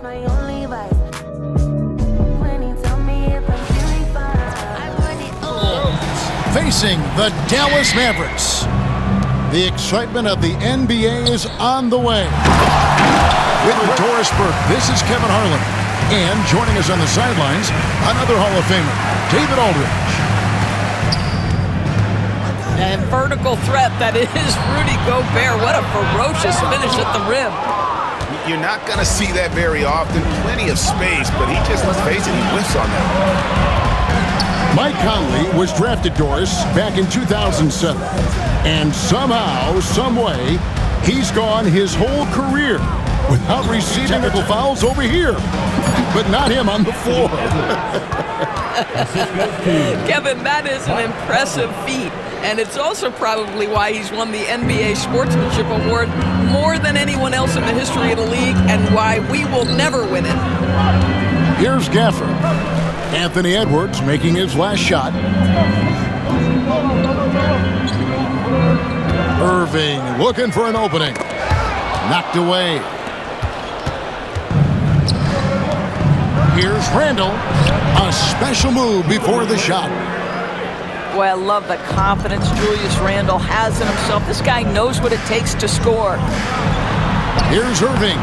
my only vice. When you tell me if I'm feeling fine. Facing the Dallas Mavericks. The excitement of the NBA is on the way. With Doris Burke, this is Kevin Harlan. And joining us on the sidelines, another Hall of Famer, David Aldridge. And vertical threat that is Rudy Gobert. What a ferocious finish at the rim. You're not going to see that very often. Plenty of space, but he just, let's face it, he whiffs on that. Mike Conley was drafted, Doris, back in 2007. And somehow, someway, he's gone his whole career without receiving technical fouls over here. But not him on the floor. Kevin, that is an impressive feat. And it's also probably why he's won the NBA Sportsmanship Award more than anyone else in the history of the league, and why we will never win it. Here's Gafford. Anthony Edwards making his last shot. Irving looking for an opening. Knocked away. Here's Randall. A special move before the shot. Boy, I love the confidence Julius Randle has in himself. This guy knows what it takes to score. Here's Irving.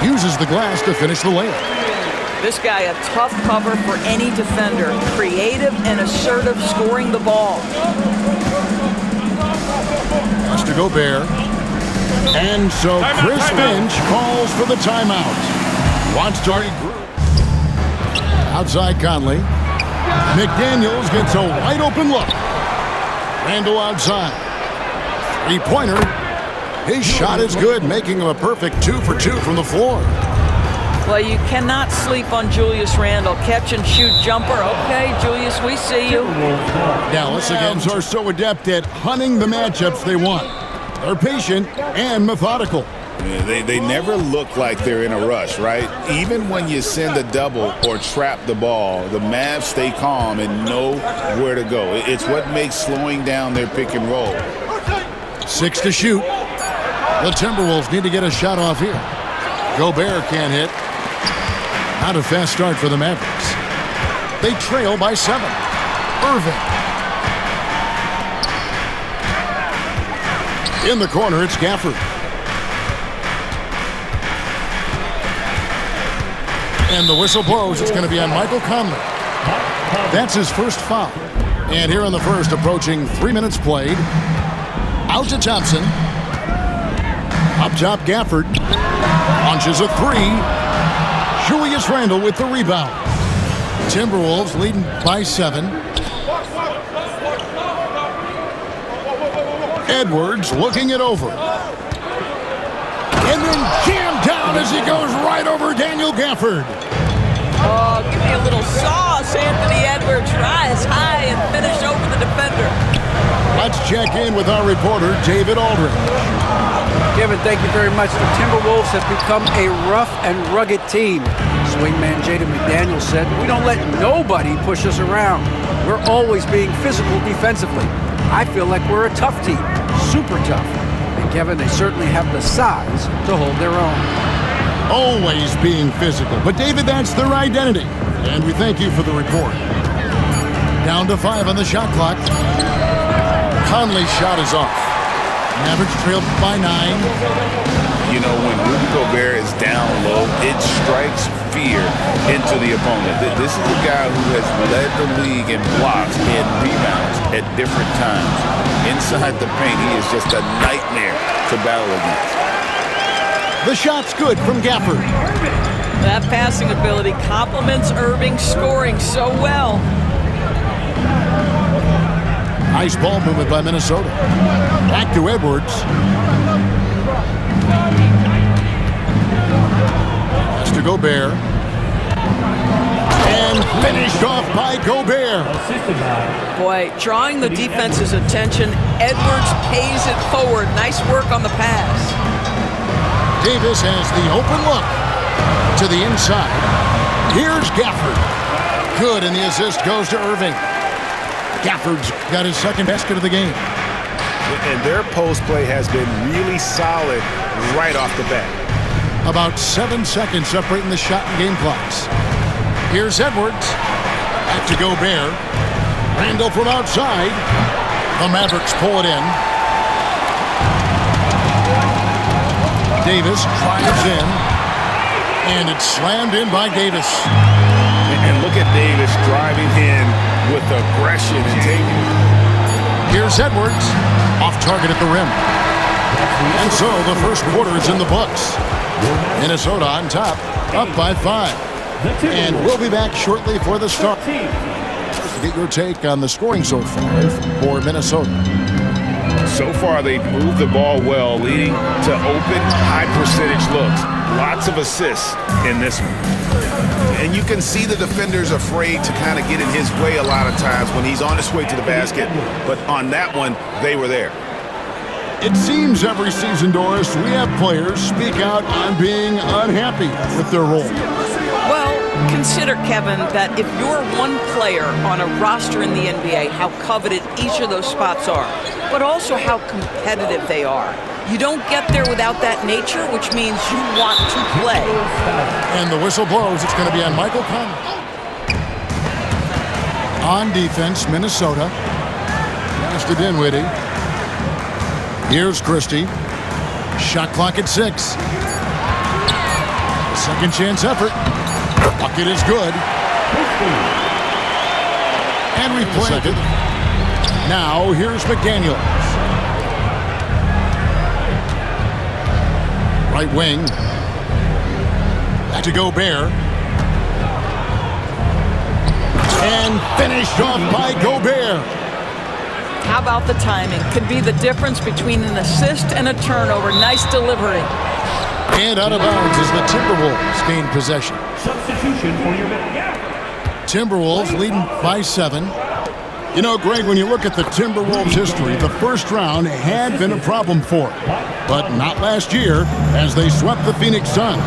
Uses the glass to finish the layup. This guy a tough cover for any defender. Creative and assertive scoring the ball. Has to Gobert. And so Chris Finch calls for the timeout. Wants to regroup. Outside Conley. McDaniels gets a wide open look. Randall outside. Three-pointer. His shot is good, making him a perfect 2 for 2 from the floor. Well, you cannot sleep on Julius Randle. Catch and shoot jumper. Okay, Julius, we see you. Dallas against are so adept at hunting the matchups they want. They're patient and methodical. Yeah, they never look like they're in a rush, right? Even when you send a double or trap the ball, the Mavs stay calm and know where to go. It's what makes slowing down their pick and roll. 6 to shoot. The Timberwolves need to get a shot off here. Gobert can't hit. Not a fast start for the Mavericks. They trail by 7. Irving. In the corner, it's Gafford. And the whistle blows. It's going to be on Michael Conley. That's his first foul. And here in the first, approaching 3 minutes played. Out to Thompson. Up top, Gafford. Launches a 3. Julius Randle with the rebound. Timberwolves leading by 7. Edwards looking it over. And then jammed down as he goes right over Daniel Gafford. Oh, give me a little sauce, Anthony Edwards. Rise high and finish over the defender. Let's check in with our reporter, David Aldridge. Kevin, thank you very much. The Timberwolves have become a rough and rugged team. Swingman Jaden McDaniels said, "We don't let nobody push us around. We're always being physical defensively. I feel like we're a tough team, super tough." And Kevin, they certainly have the size to hold their own. Always being physical. But David, that's their identity. And we thank you for the report. Down to 5 on the shot clock. Conley's shot is off. Mavericks trailed by 9. You know, when Rudy Gobert is down low, it strikes fear into the opponent. This is a guy who has led the league in blocks and rebounds at different times. Inside the paint, he is just a nightmare to battle against. The shot's good from Gafford. That passing ability complements Irving's scoring so well. Nice ball movement by Minnesota. Back to Edwards. That's to Gobert. And finished off by Gobert. Boy, drawing the defense's attention, Edwards pays it forward. Nice work on the pass. Davis has the open look to the inside. Here's Gafford. Good, and the assist goes to Irving. Gafford's got his second basket of the game. And their post play has been really solid right off the bat. About 7 seconds separating the shot and game clocks. Here's Edwards. Back to Gobert. Randall from outside. The Mavericks pull it in. Davis drives in. And it's slammed in by Davis. And look at Davis driving in with aggression and taking it. Here's Edwards. Off target at the rim. And so the first quarter is in the books. Minnesota on top, up by 5. And we'll be back shortly for the start. Get your take on the scoring so far for Minnesota. So far, they've moved the ball well, leading to open, high-percentage looks. Lots of assists in this one. And you can see the defender's afraid to kind of get in his way a lot of times when he's on his way to the basket. But on that one, they were there. It seems every season, Doris, we have players speak out on being unhappy with their role. Well, consider, Kevin, that if you're one player on a roster in the NBA, how coveted each of those spots are, but also how competitive they are. You don't get there without that nature, which means you want to play. And the whistle blows. It's going to be on Michael Conley. On defense, Minnesota. Pass to Dinwiddie. Here's Christie. Shot clock at 6. A second chance effort. Bucket is good. And replayed. Now here's McDaniels. Right wing. Back to Gobert. And finished off by Gobert. How about the timing? Could be the difference between an assist and a turnover. Nice delivery. And out of bounds as the Timberwolves gain possession. Substitution for your Timberwolves leading by 7. You know, Greg, when you look at the Timberwolves' history, the first round had been a problem for them. But not last year, as they swept the Phoenix Suns.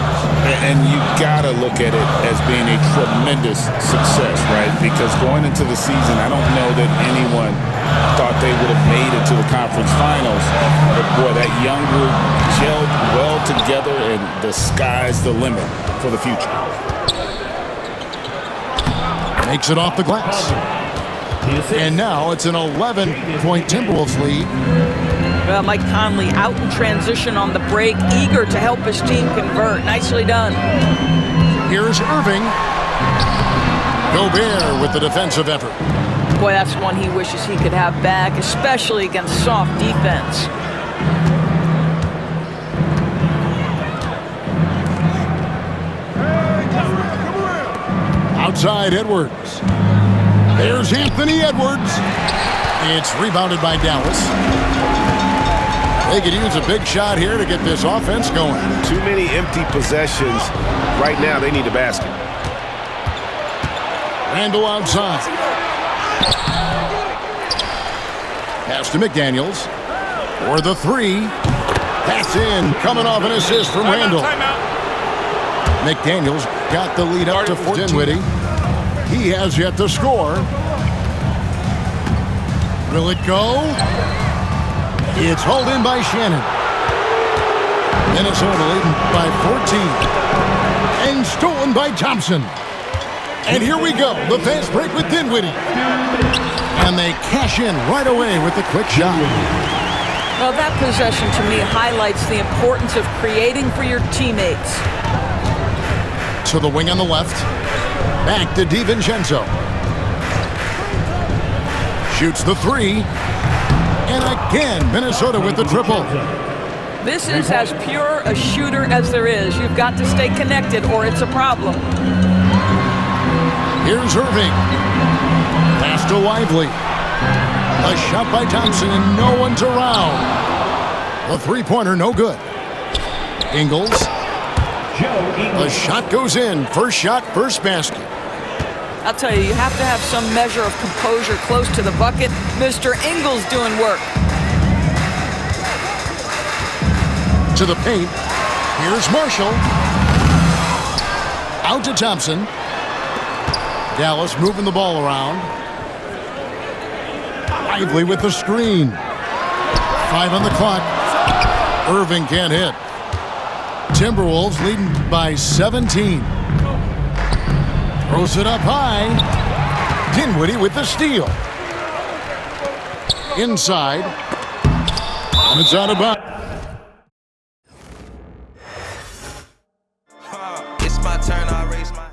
And you gotta look at it as being a tremendous success, right? Because going into the season, I don't know that anyone thought they would have made it to the conference finals. But boy, that young group gelled well together, and the sky's the limit for the future. Makes it off the glass. And now it's an 11-point Timberwolves lead. Well, Mike Conley out in transition on the break, eager to help his team convert. Nicely done. Here's Irving. Gobert with the defensive effort. Boy, that's one he wishes he could have back, especially against soft defense. Outside Edwards. There's Anthony Edwards. It's rebounded by Dallas. They could use a big shot here to get this offense going. Too many empty possessions. Right now, they need a basket. Randall outside. Pass to McDaniels. For the 3. Pass in. Coming off an assist from Randall. McDaniels got the lead up to 14. Dinwiddie. He has yet to score. Will it go? It's hauled in by Shannon. Minnesota leading by 14. And stolen by Thompson. And here we go. The fast break with Dinwiddie. And they cash in right away with the quick shot. Well, that possession to me highlights the importance of creating for your teammates. To the wing on the left. Back to DiVincenzo. Shoots the 3. And again, Minnesota with the triple. This is as pure a shooter as there is. You've got to stay connected or it's a problem. Here's Irving. Pass to Lively. A shot by Thompson and no one's around. The three-pointer no good. Ingles. The shot goes in. First shot, first basket. I'll tell you, you have to have some measure of composure close to the bucket. Mr. Ingles doing work. To the paint. Here's Marshall. Out to Thompson. Dallas moving the ball around. Lively with the screen. 5 on the clock. Irving can't hit. Timberwolves leading by 17. Throws it up high. Dinwiddie with the steal. Inside. And it's out of bounds. It's my turn, I raise my